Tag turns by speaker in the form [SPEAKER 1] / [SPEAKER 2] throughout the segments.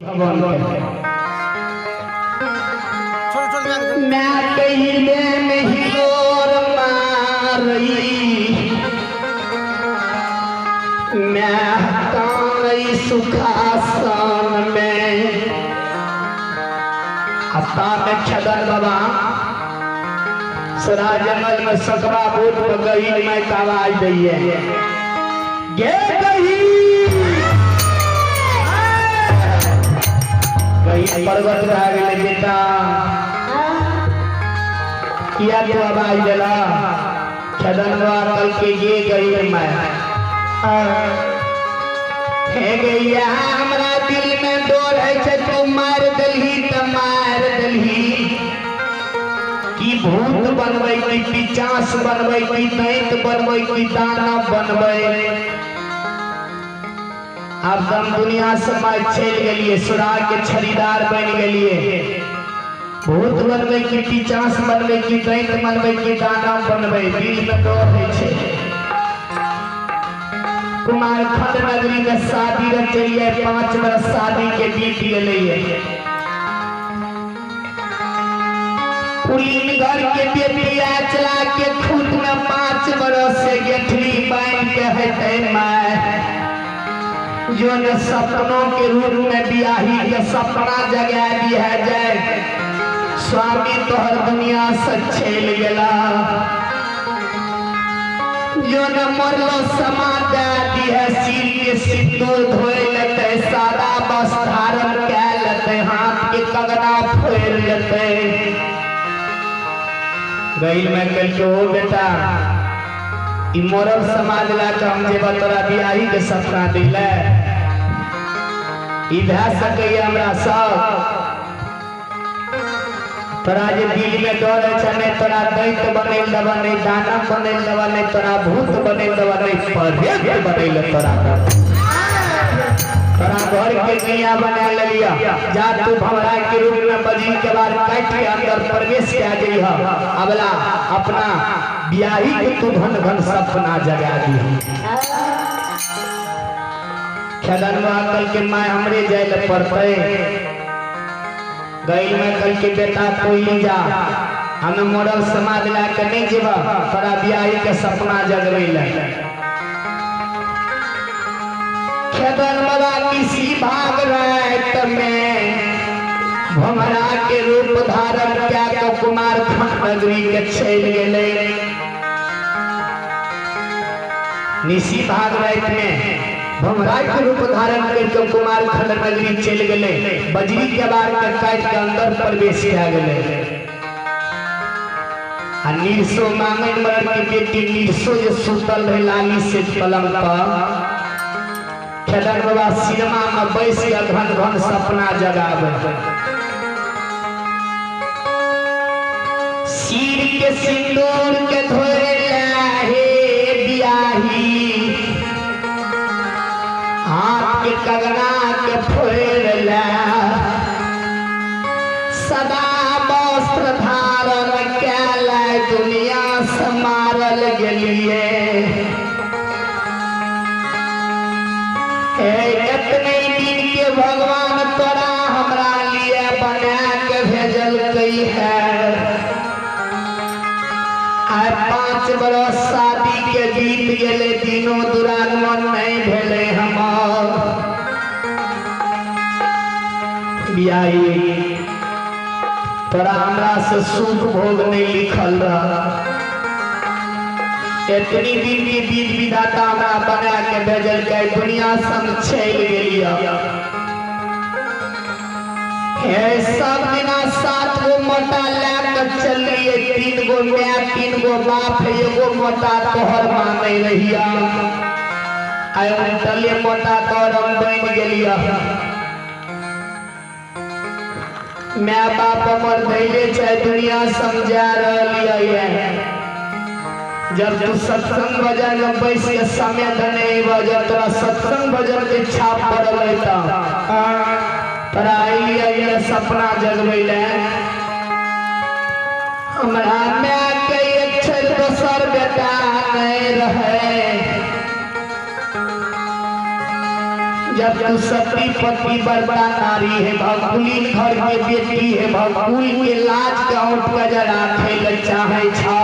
[SPEAKER 1] मैं कहिले में हिलोर मारई मैं हटाई सुखासन में हफ्ता में छदर बाबा सरा जंगल में सकरा बूट पर गई मैं आवाज दी है गे गई पर्वत भाग ले बेटा किया तो आवाज दिला छदनवा कल के ये गई मैं हे गैया हमरा दिल में डोर है छे तू मार दलही त मार दलही की भूत बनबै की पिचास बनबै की दैत बनबै की दानव बनबै अब हम दुनिया से मार चल गलिए सुराग के छरीदार बन गलिए भूत बनबै की पिचास बनबै की दैत बनबै की दानव बनबै दिल में डोर है छे कुमार खंड नगरी में शादी रचलिए 5 वर्ष शादी के बीत गए पुलिन घर के बेटिया चला के खुद में 5 वर्ष से गेठरी बांध के है माय जो न सपनों के रूप में बियाही के सपना जगा दिया जाए स्वामी तोहर दुनिया से छेल गेला जो न मरलो समाज दी है सिर के सिंदूर धोए लेते सादा बस धारण के लेते हाथ के कंगना फोड़ लेते गईल में कल के हो बेटा ई मोरल समाज ला के हम जे तोरा बियाही के सपना दिले ई भा सके हमरा सब तोरा जे दिल में डर है ने तोरा दैत बनेल दवा नहीं दानव बनेल दवा नहीं तोरा भूत बनेल दवा नहीं परेत बनेल तोरा घर के गैया बना लिया जा तू भवरा के रूप में बजी के बाद काट के अंदर प्रवेश किया गई है अबला अपना बियाही के तू घन घन सपना जगा दी खदनवा कल के माय हमरे जाय ले पड़ते गई में कल के बेटा कोई जा हमें मॉडल समाज ला के नहीं जीवा तोरा बियाही के सपना जगवे ले खदनवा किसी भाग रात में भमरा के रूप धारण क्या तो कुमार खंड नगरी के छेल गेले निसी भाग रात में भमरा के रूप धारण करके कुमार खंड नगरी चल गए बजरी के बार के काट के अंदर प्रवेश किया गए आ निर्सो मांगे मर की बेटी निर्सो जे सुतल है लाली से पलंग पर खदन बाबा सिनेमा में बैस के घन घन सपना जगावे सिर के सिंदूर के धोए हे बियाही हाथ के कंगना के फोड़ ला सदा वस्त्र धारण कैल दुनिया से मारल गेलिए इतने दिन के भगवान तोरा हमरा लिए बना के भेजल गई है 5 बरस शादी के बीत गए दिनों दुरागमन नहीं भेले हमार बियाही तोरा हमरा से सुख भोग नहीं लिखल रहा इतनी दिन की बीत विधाता हमरा बना के भेजल के दुनिया संग छेल गेलिया सब दिना 7 गो मोटा लेकर चलिए 3 गो मैं 3 गो बाप एगो मोटा तोहर माने रहिया आय उठले मोटा तोहर बन गेलिया मैं बाप मर धैले चाहे दुनिया समझा रही है जब तू सत्संग भजन में बैस के समय धने जब तोरा सत्संग भजन के छाप पड़ल है तोरा आइलिया सपना जगवैले हमरा मैं के एक छल दोसर बेटा नहीं रहे जब तू सती पति बरबड़ा नारी है, भकुली घर के बेटी है, भकुल के लाज के ओट गजर आखे ल चाहे छा,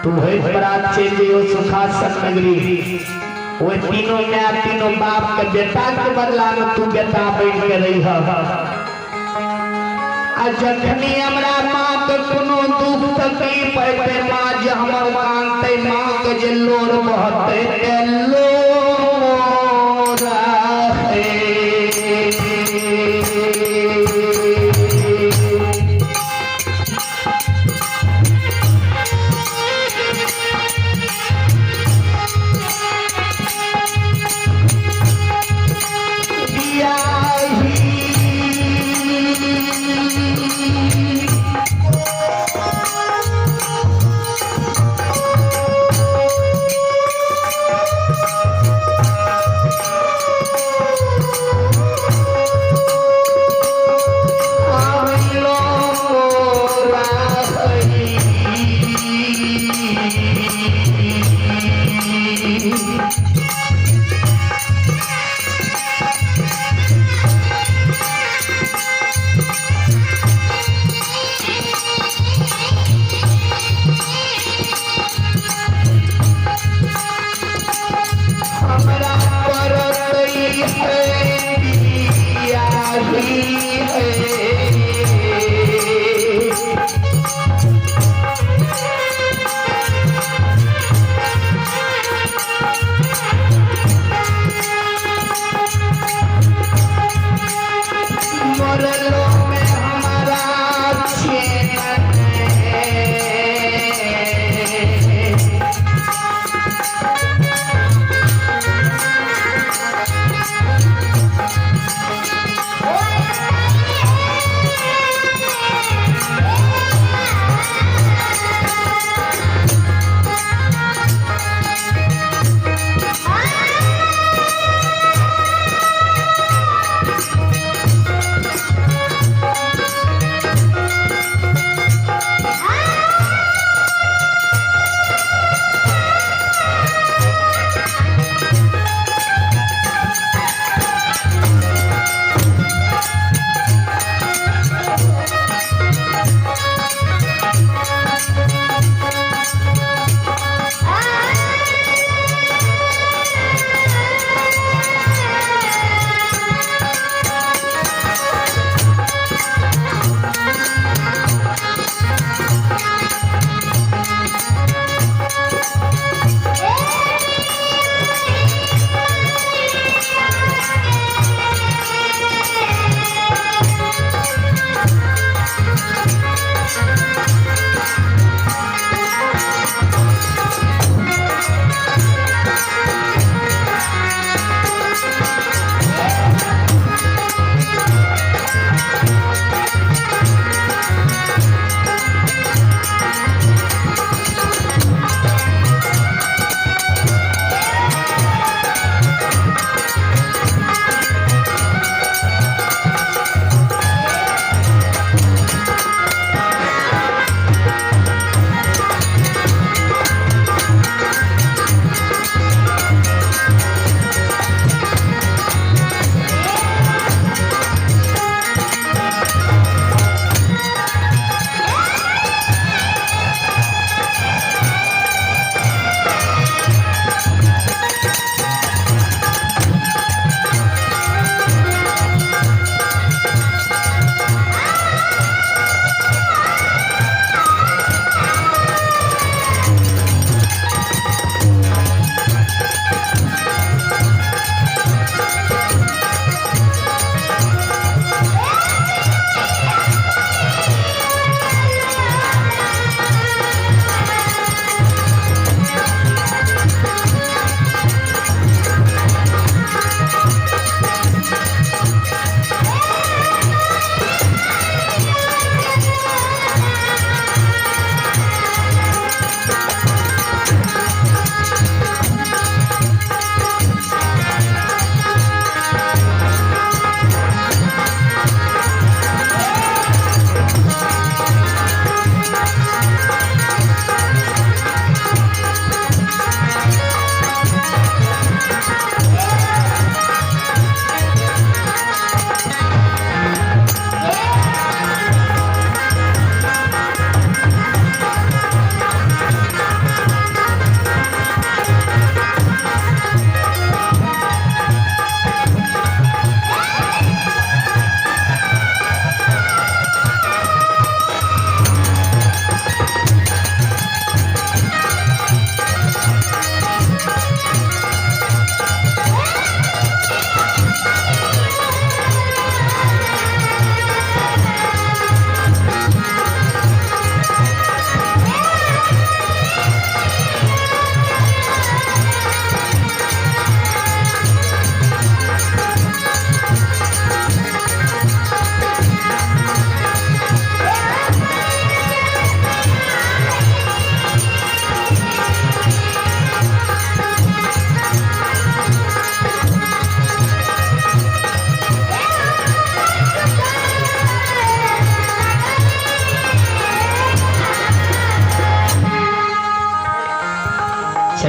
[SPEAKER 1] तू है बरात चले ओ सुखासन नगरी, वो तीनों में तीनों बाप के बेटा के बदला में तू बेटा बन के रही है। जखनी हमरा माँ के कोनो दुख तकलीफ पे माँ जे हमर कांते माँ के जे लोर बहते लोरा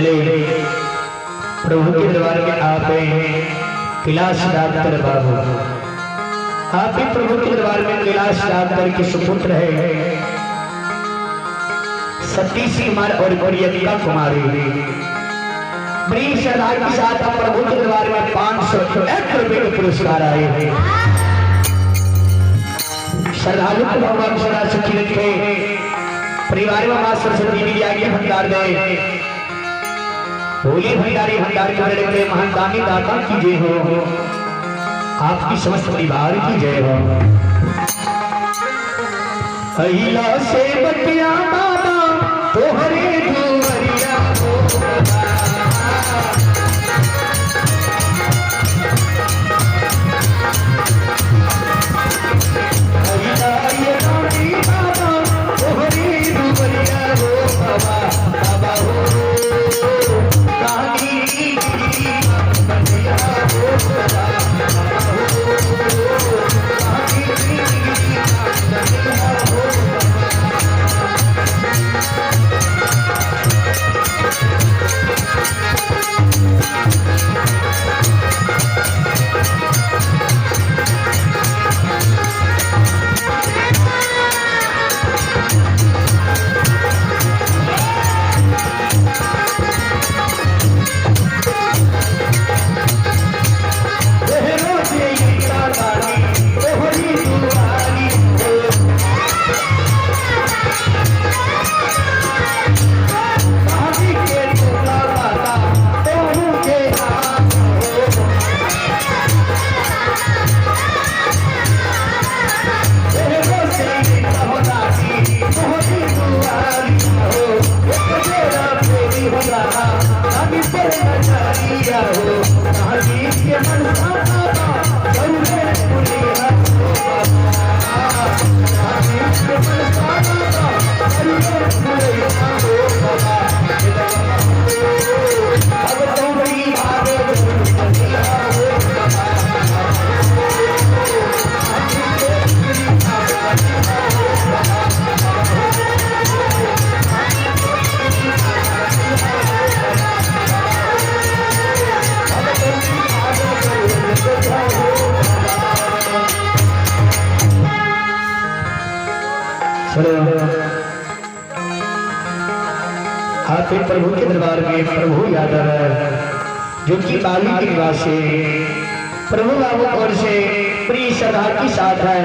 [SPEAKER 1] पहले प्रभु के दरबार में आप कैलाश डॉक्टर बाबू, आप ही प्रभु के दरबार में कैलाश डॉक्टर के सुपुत्र है सतीश कुमार और गोरियका कुमारी। बड़ी श्रद्धा के साथ आप प्रभु के दरबार में 501 रुपए के पुरस्कार आए हैं। श्रद्धालु को भगवान सदा सुखी रखे, परिवार में मां सरस्वती विद्या के भंडार दे, होली भंडारी भंडार के बड़े महान दानी दाता की जय हो, आपकी समस्त परिवार की जय हो। अहिला से बटिया बाबा तोहरे दुवरिया हो, अहिला ये रानी बाबा तोहरे दुवरिया हो बाबा, बाबा हो रानी बटिया हो बाबा, बाबा हो रानी बटिया हो। आप प्रभु के दरबार में प्रभु यादव जो कि बाली के निवासी प्रभु बाबू और से प्रिय श्रद्धा के साथ है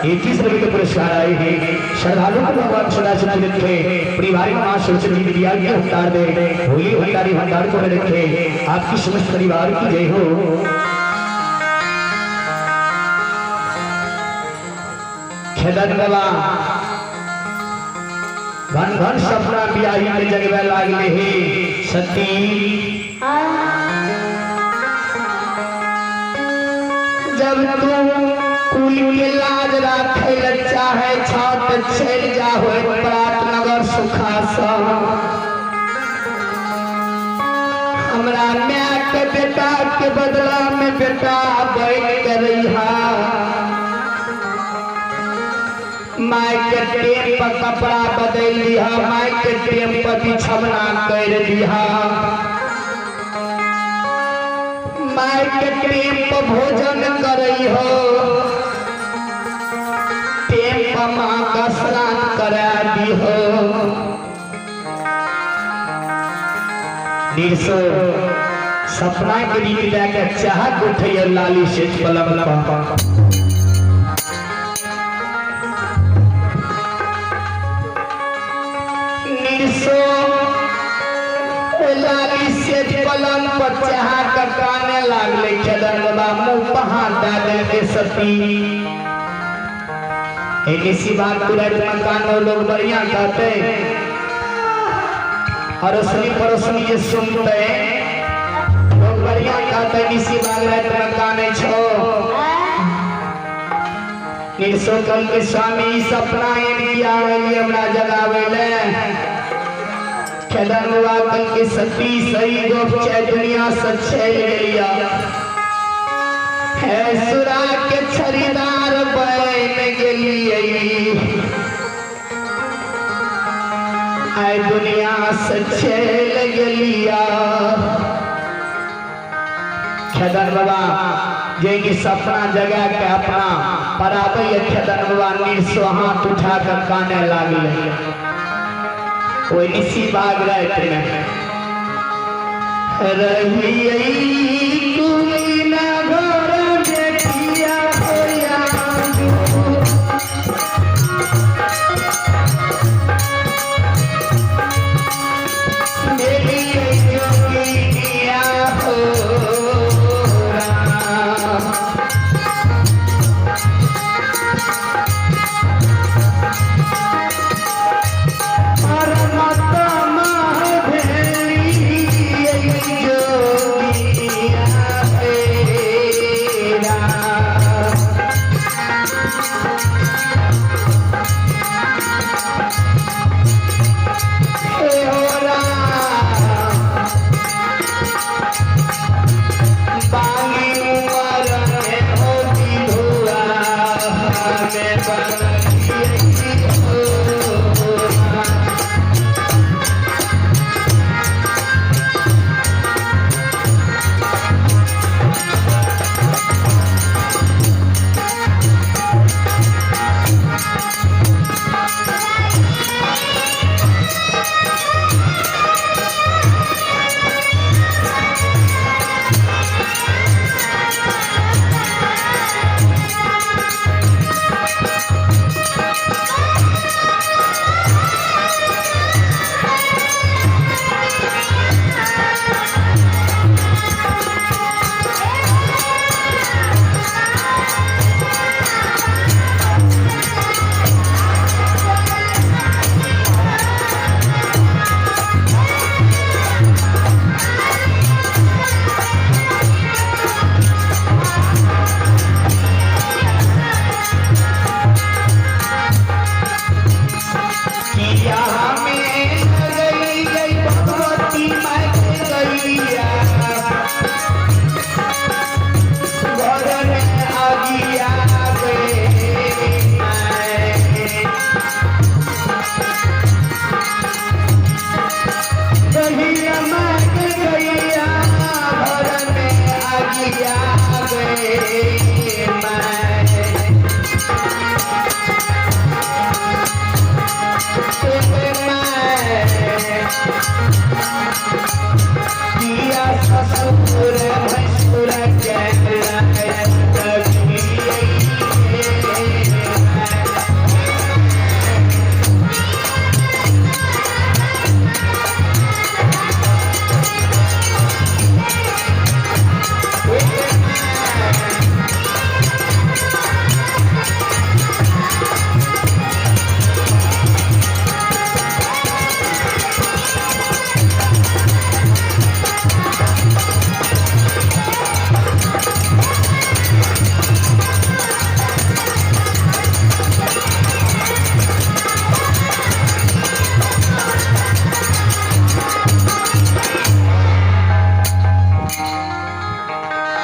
[SPEAKER 1] 21 रुपए के पुरस्कार आए हैं। श्रद्धालु को भगवान सदा सुखी रखे, परिवार में मां सरस्वती विद्या के भंडार दे, होली भंडारी भंडार को रखे, आपकी समस्त परिवार की जय हो। खेदन बाबा घन घन सपना बियाही के जगवे लागले हे सती, जब तू कुल के लाज राखे लच्चा है छात छेल जा होए प्रात नगर सुखासा, हमरा मां के बेटा के बदला में बेटा बैठ करैहा, माय के टेम पर कपड़ा बदल दिया, माय के टेम पर बिछवना कर दिया, माय के टेम पर भोजन करई हो, टेम पर मां का स्नान करा दी हो। निर्सो सपना के रीत लेकर चाहत उठैया लाली से पलम पापा, लाली से पलंग पर चाहा ककाने लागले, खेदन बाबा मुंह पहाड़ डाल के सती, ऐसी बात तुरंत मकान लोग बढ़िया कहते और असली पड़ोसनी ये सुनते लोग बढ़िया कहते, इसी बात रात मकान छो निर्सो कल के स्वामी सपना किया हमरा जगावेले, खेदन बाबा कल के सती सही गोप चाहे दुनिया सच्चे लिया है, सुरा के खरीदार बन गेलिए, आए दुनिया सच्चे लिया, खेदन बाबा जे की सपना जगा के अपना पराबे खेदन बाबा निर्सो हाथ उठा कर काने लागले कोई निसी भाग रात में रही तुमी ना घर देखिया होया मेरी जोगिया हो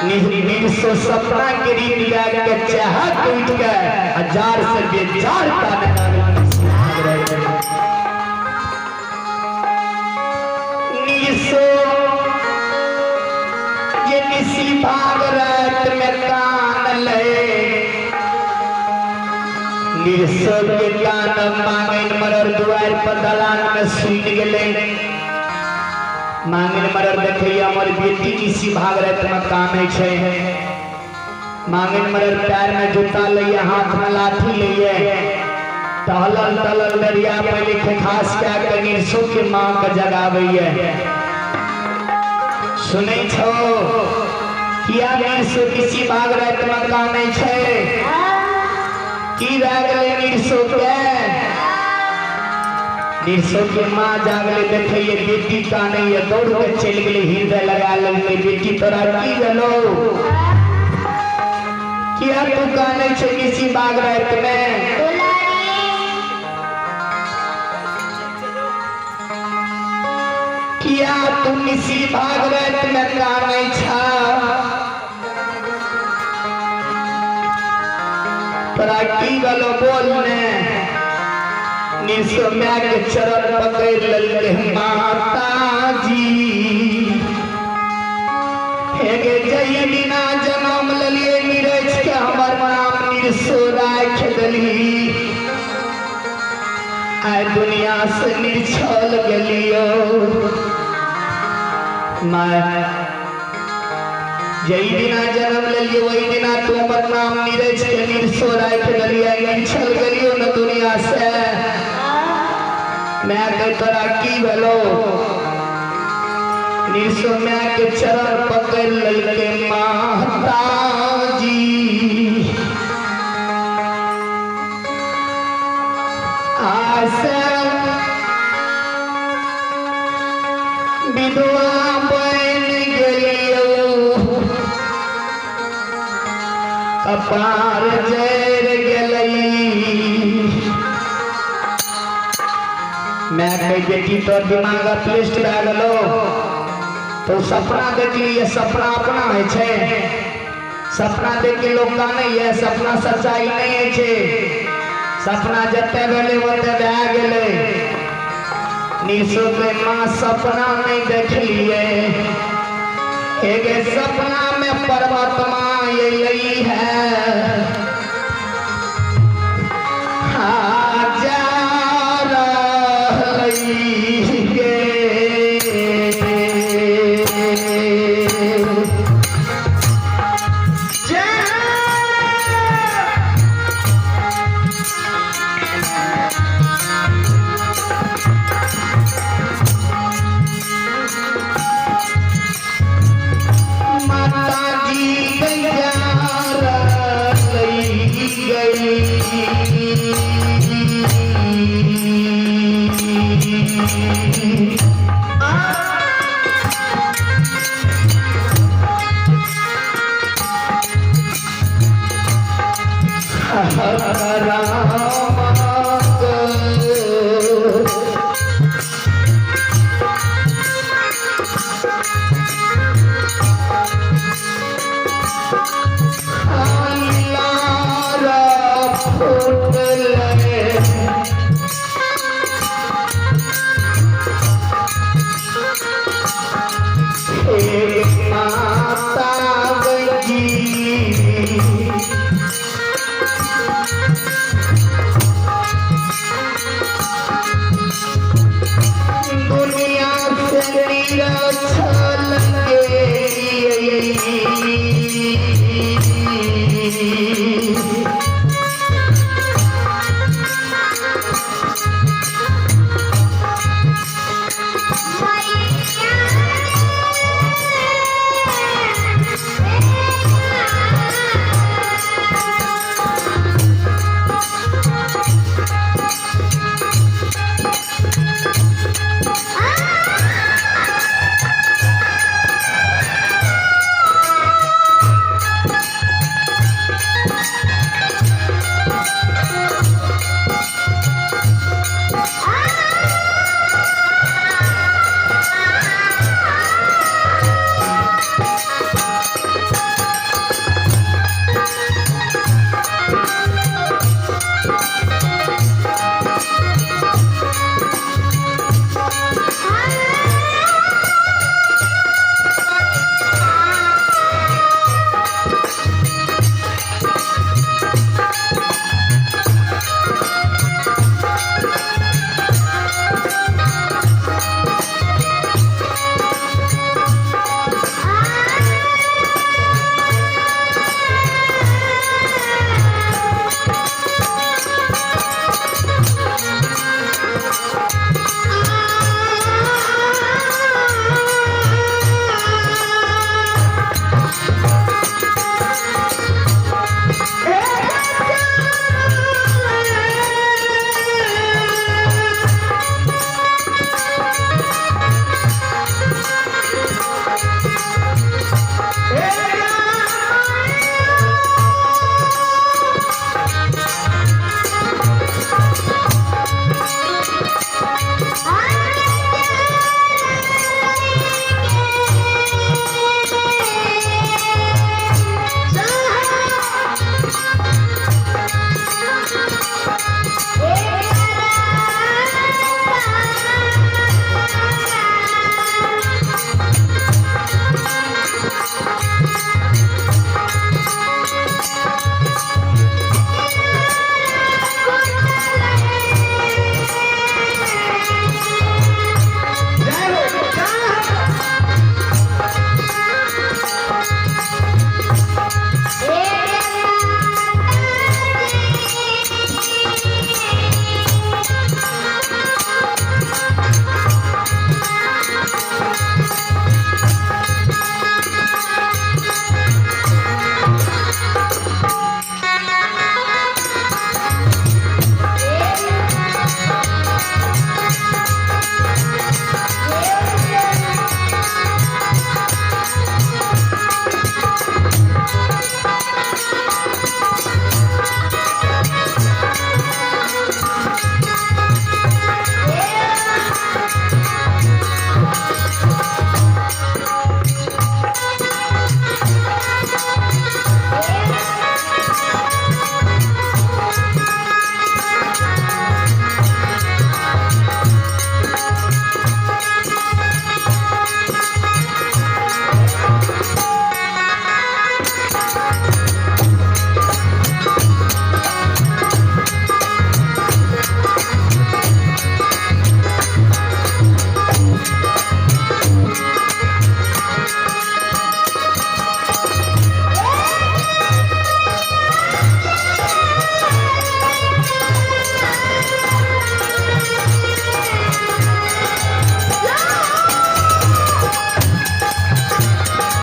[SPEAKER 1] निर्सो सपना के रीत के चाहत उठ के हजार से बेजार ताने निर्सो ये निसी भाग रात में कान ले निर्सो के कान मांगन मरर दुआर पर दलान में सुन गेले मांगन मरर देखिए हमर बेटी किसी भाग रात में काम है मांगन मरर पैर में जूता लिए हाथ में लाठी लिए टहलल टहलल दरिया पे लिखे खास क्या के निर्सो के मां के जगावैया सुनै छो किया निर्सो किसी भाग रात में काम है की रागले निर्सो के निर्सो के माँ जागले देखे ये बेटी का नहीं है दौड़ के चल गए हृदय लगा ले बेटी तोरा की गलो किया तू का नहीं छे किसी बाग रात में किया तू किसी बाग रात में का नहीं छा तोरा की गलो बोलने निर्सो म्या के चरण पकड़ ले माता जी एक के जई बिना जन्म ललिए नीरज के हमर नाम निरसो राख दली आय दुनिया से निर्छल गेलियो मैं जई दिना जन्म ललिए वही दिना तू हमर नाम नीरज के निरसो राख दली आय निर्छल गेलियो न दुनिया से मैं के तोरा की भेलो निरसो मैं के चरण पकड़ ललके माता जी आसे विधवा बन गलियो कपार जर गेलई मैं कह बेटी तो दिमाग प्लेस्ट भए गेलो तो सपना देख लिए सपना अपना है छे सपना देख के लोग का नहीं है सपना सच्चाई नहीं है छे सपना जते भेले ओते भए गेले निरसो के मां सपना नहीं देख लिए एक सपना में परमात्मा यही है राम